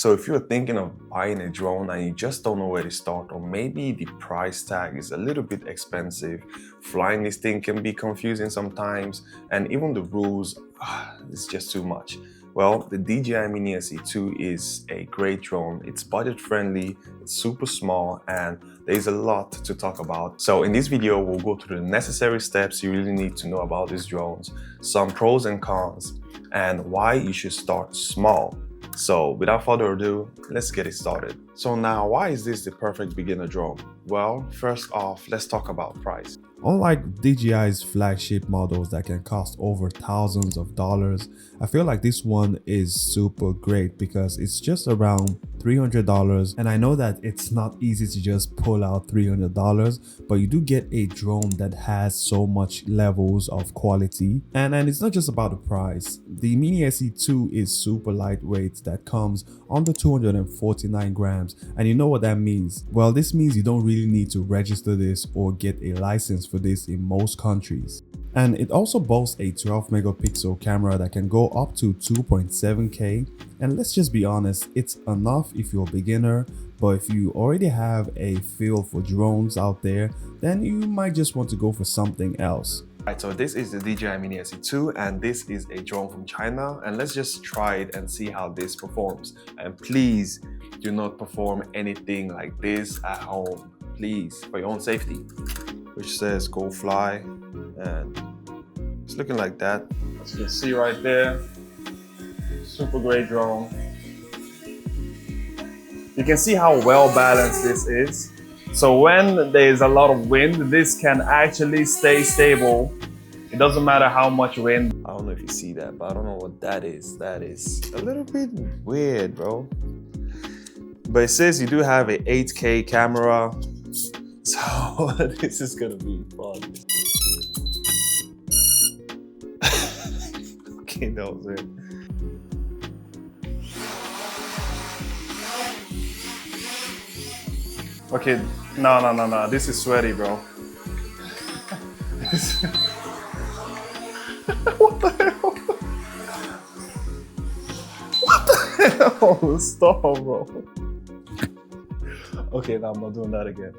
So if you're thinking of buying a drone and you just don't know where to start, or maybe the price tag is a little bit expensive, flying this thing can be confusing sometimes, and even the rules, it's just too much. Well, the DJI Mini SE2 is a great drone. It's budget friendly, it's super small, and there's a lot to talk about. So in this video, we'll go through the necessary steps you really need to know about these drones, some pros and cons, and why you should start small. So without further ado, let's get it started. So now, why is this the perfect beginner drone? Well, first off, let's talk about price. Unlike DJI's flagship models that can cost over thousands of dollars, I feel like this one is super great because it's just around $300, and I know that it's not easy to just pull out $300, but you do get a drone that has so much levels of quality, and it's not just about the price. The Mini SE2 is super lightweight, that comes under 249 grams, and you know what that means? Well, this means you don't really need to register this or get a license for this in most countries. And it also boasts a 12 megapixel camera that can go up to 2.7K, and let's just be honest, it's enough if you're a beginner, but if you already have a feel for drones out there, then you might just want to go for something else. Right, so this is the DJI Mini SE2, and this is a drone from China, and let's just try it and see how this performs. And please do not perform anything like this at home, please, for your own safety. Which says go fly, and it's looking like that. As you can see right there, super great drone. You can see how well balanced this is. So when there's a lot of wind, this can actually stay stable. It doesn't matter how much wind. I don't know if you see that, but I don't know what that is. That is a little bit weird, bro. But it says you do have an 8K camera. So this is gonna be fun. Okay, that was it. Okay, no. This is sweaty, bro. What the hell? What the hell? Stop, bro. Okay, now I'm not doing that again.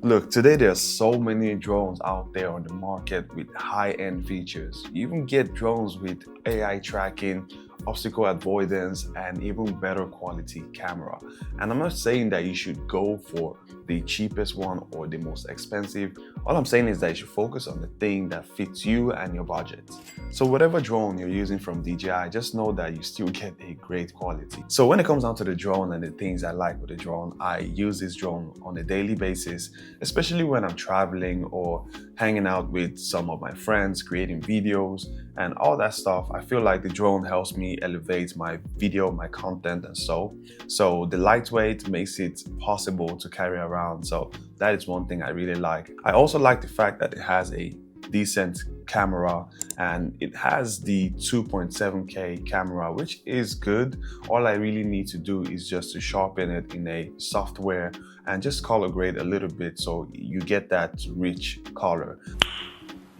Look, today there's so many drones out there on the market with high-end features. You even get drones with AI tracking, obstacle avoidance, and even better quality camera. And I'm not saying that you should go for the cheapest one or the most expensive. All I'm saying is that you should focus on the thing that fits you and your budget. So whatever drone you're using from DJI, just know that you still get a great quality. So when it comes down to the drone and the things I like with the drone, I use this drone on a daily basis, especially when I'm traveling or hanging out with some of my friends, creating videos and all that stuff. I feel like the drone helps me elevate my video, my content, and so the lightweight makes it possible to carry around. So that is one thing I really like. I also like the fact that it has a decent camera, and it has the 2.7K camera, which is good. All I really need to do is just to sharpen it in a software and just color grade a little bit so you get that rich color.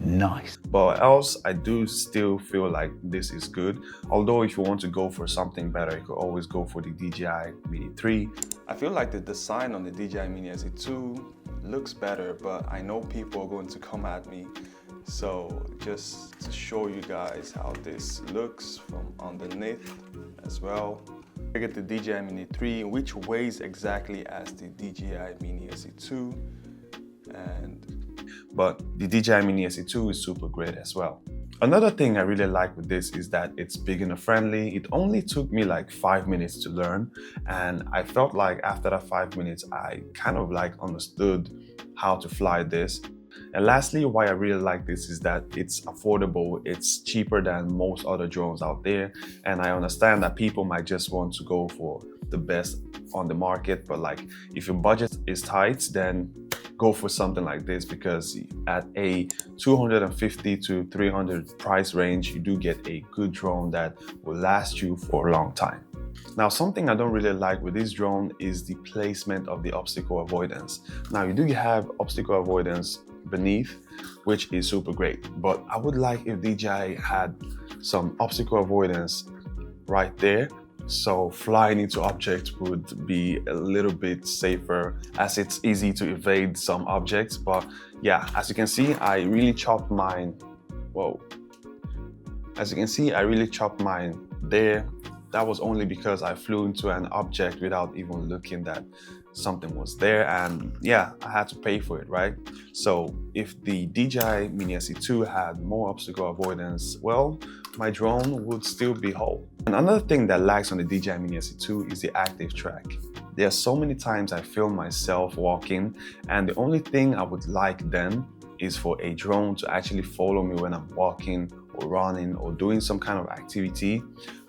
Nice. But else, I do still feel like this is good. Although if you want to go for something better, you could always go for the DJI Mini 3. I feel like the design on the DJI Mini SE2 looks better, but I know people are going to come at me. So just to show you guys how this looks from underneath as well. I get the DJI Mini 3, which weighs exactly as the DJI Mini SE2. But the DJI Mini SE2 is super great as well. Another thing I really like with this is that it's beginner friendly. It only took me like 5 minutes to learn, and I felt like after that 5 minutes, I kind of like understood how to fly this. And lastly, why I really like this is that it's affordable. It's cheaper than most other drones out there. And I understand that people might just want to go for the best on the market, but like if your budget is tight, then go for something like this, because at a 250 to 300 price range, you do get a good drone that will last you for a long time. Now, something I don't really like with this drone is the placement of the obstacle avoidance. Now, you do have obstacle avoidance beneath, which is super great, but I would like if DJI had some obstacle avoidance right there so flying into objects would be a little bit safer as it's easy to evade some objects. But yeah, as you can see, I really chopped mine. Whoa. As you can see, I really chopped mine there. That was only because I flew into an object without even looking that something was there, and yeah, I had to pay for it, right? So if the DJI Mini SE2 had more obstacle avoidance, well, my drone would still be whole. And another thing that lacks on the DJI Mini SE2 is the active track. There are so many times I film myself walking, and the only thing I would like then is for a drone to actually follow me when I'm walking or running or doing some kind of activity.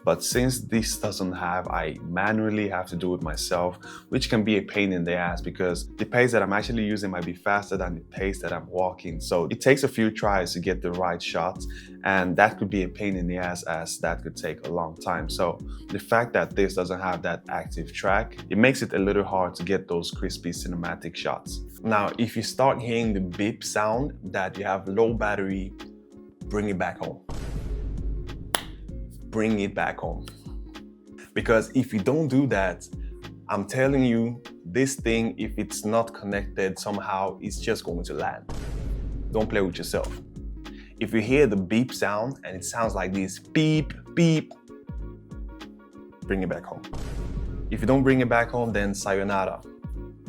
But since this doesn't have, I manually have to do it myself, which can be a pain in the ass because the pace that I'm actually using might be faster than the pace that I'm walking. So it takes a few tries to get the right shot, and that could be a pain in the ass as that could take a long time. So the fact that this doesn't have that active track, it makes it a little hard to get those crispy cinematic shots. Now, if you start hearing the beep sound that you have low battery, bring it back home. Bring it back home. Because if you don't do that, I'm telling you, this thing, if it's not connected somehow, it's just going to land. Don't play with yourself. If you hear the beep sound and it sounds like this, beep, beep, bring it back home. If you don't bring it back home, then sayonara.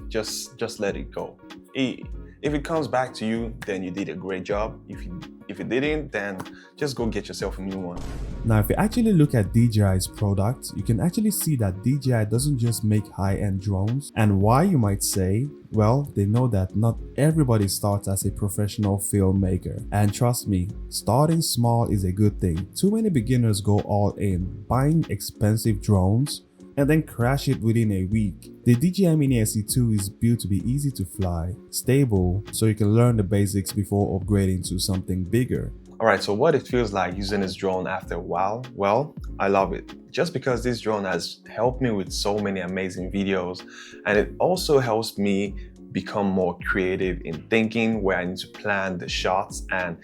Just let it go. If it comes back to you, then you did a great job. If it didn't, then just go get yourself a new one. Now, if you actually look at DJI's product, you can actually see that DJI doesn't just make high-end drones. And why, you might say? Well, they know that not everybody starts as a professional filmmaker. And trust me, starting small is a good thing. Too many beginners go all in, buying expensive drones, and then crash it within a week. The DJI Mini SE2 is built to be easy to fly, stable, so you can learn the basics before upgrading to something bigger. Alright, so what it feels like using this drone after a while? Well, I love it. Just because this drone has helped me with so many amazing videos, and it also helps me become more creative in thinking where I need to plan the shots and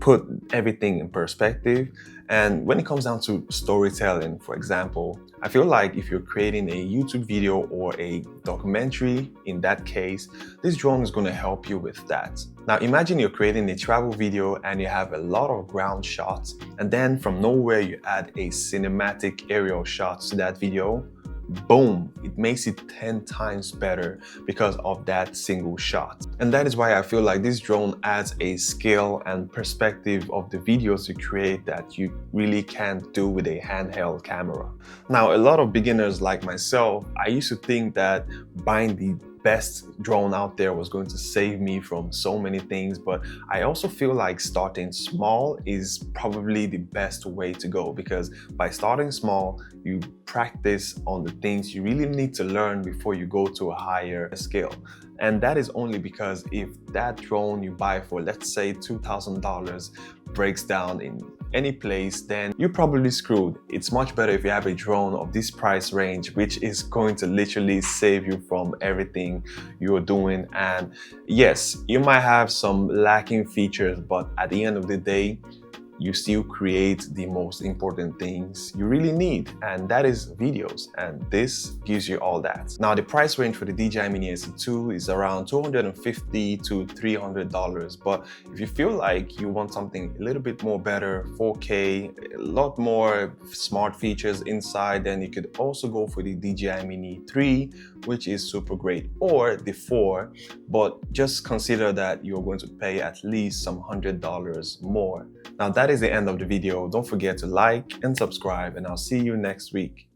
put everything in perspective. And when it comes down to storytelling, for example, I feel like if you're creating a YouTube video or a documentary, in that case, this drone is going to help you with that. Now imagine you're creating a travel video and you have a lot of ground shots, and then from nowhere you add a cinematic aerial shot to that video. Boom, it makes it 10 times better because of that single shot. And that is why I feel like this drone adds a scale and perspective of the videos you create that you really can't do with a handheld camera. Now, a lot of beginners like myself, I used to think that buying the best drone out there was going to save me from so many things, but I also feel like starting small is probably the best way to go, because by starting small, you practice on the things you really need to learn before you go to a higher scale. And that is only because if that drone you buy for, let's say $2,000 breaks down in any place, then you're probably screwed. It's much better if you have a drone of this price range, which is going to literally save you from everything you're doing. And yes, you might have some lacking features, but at the end of the day, you still create the most important things you really need, and that is videos, and this gives you all that. Now, the price range for the DJI Mini SE2 is around $250 to $300, but if you feel like you want something a little bit more better, 4K, a lot more smart features inside, then you could also go for the DJI Mini 3, which is super great, or the 4, but just consider that you're going to pay at least some $100 more. Now that is the end of the video. Don't forget to like and subscribe, and I'll see you next week.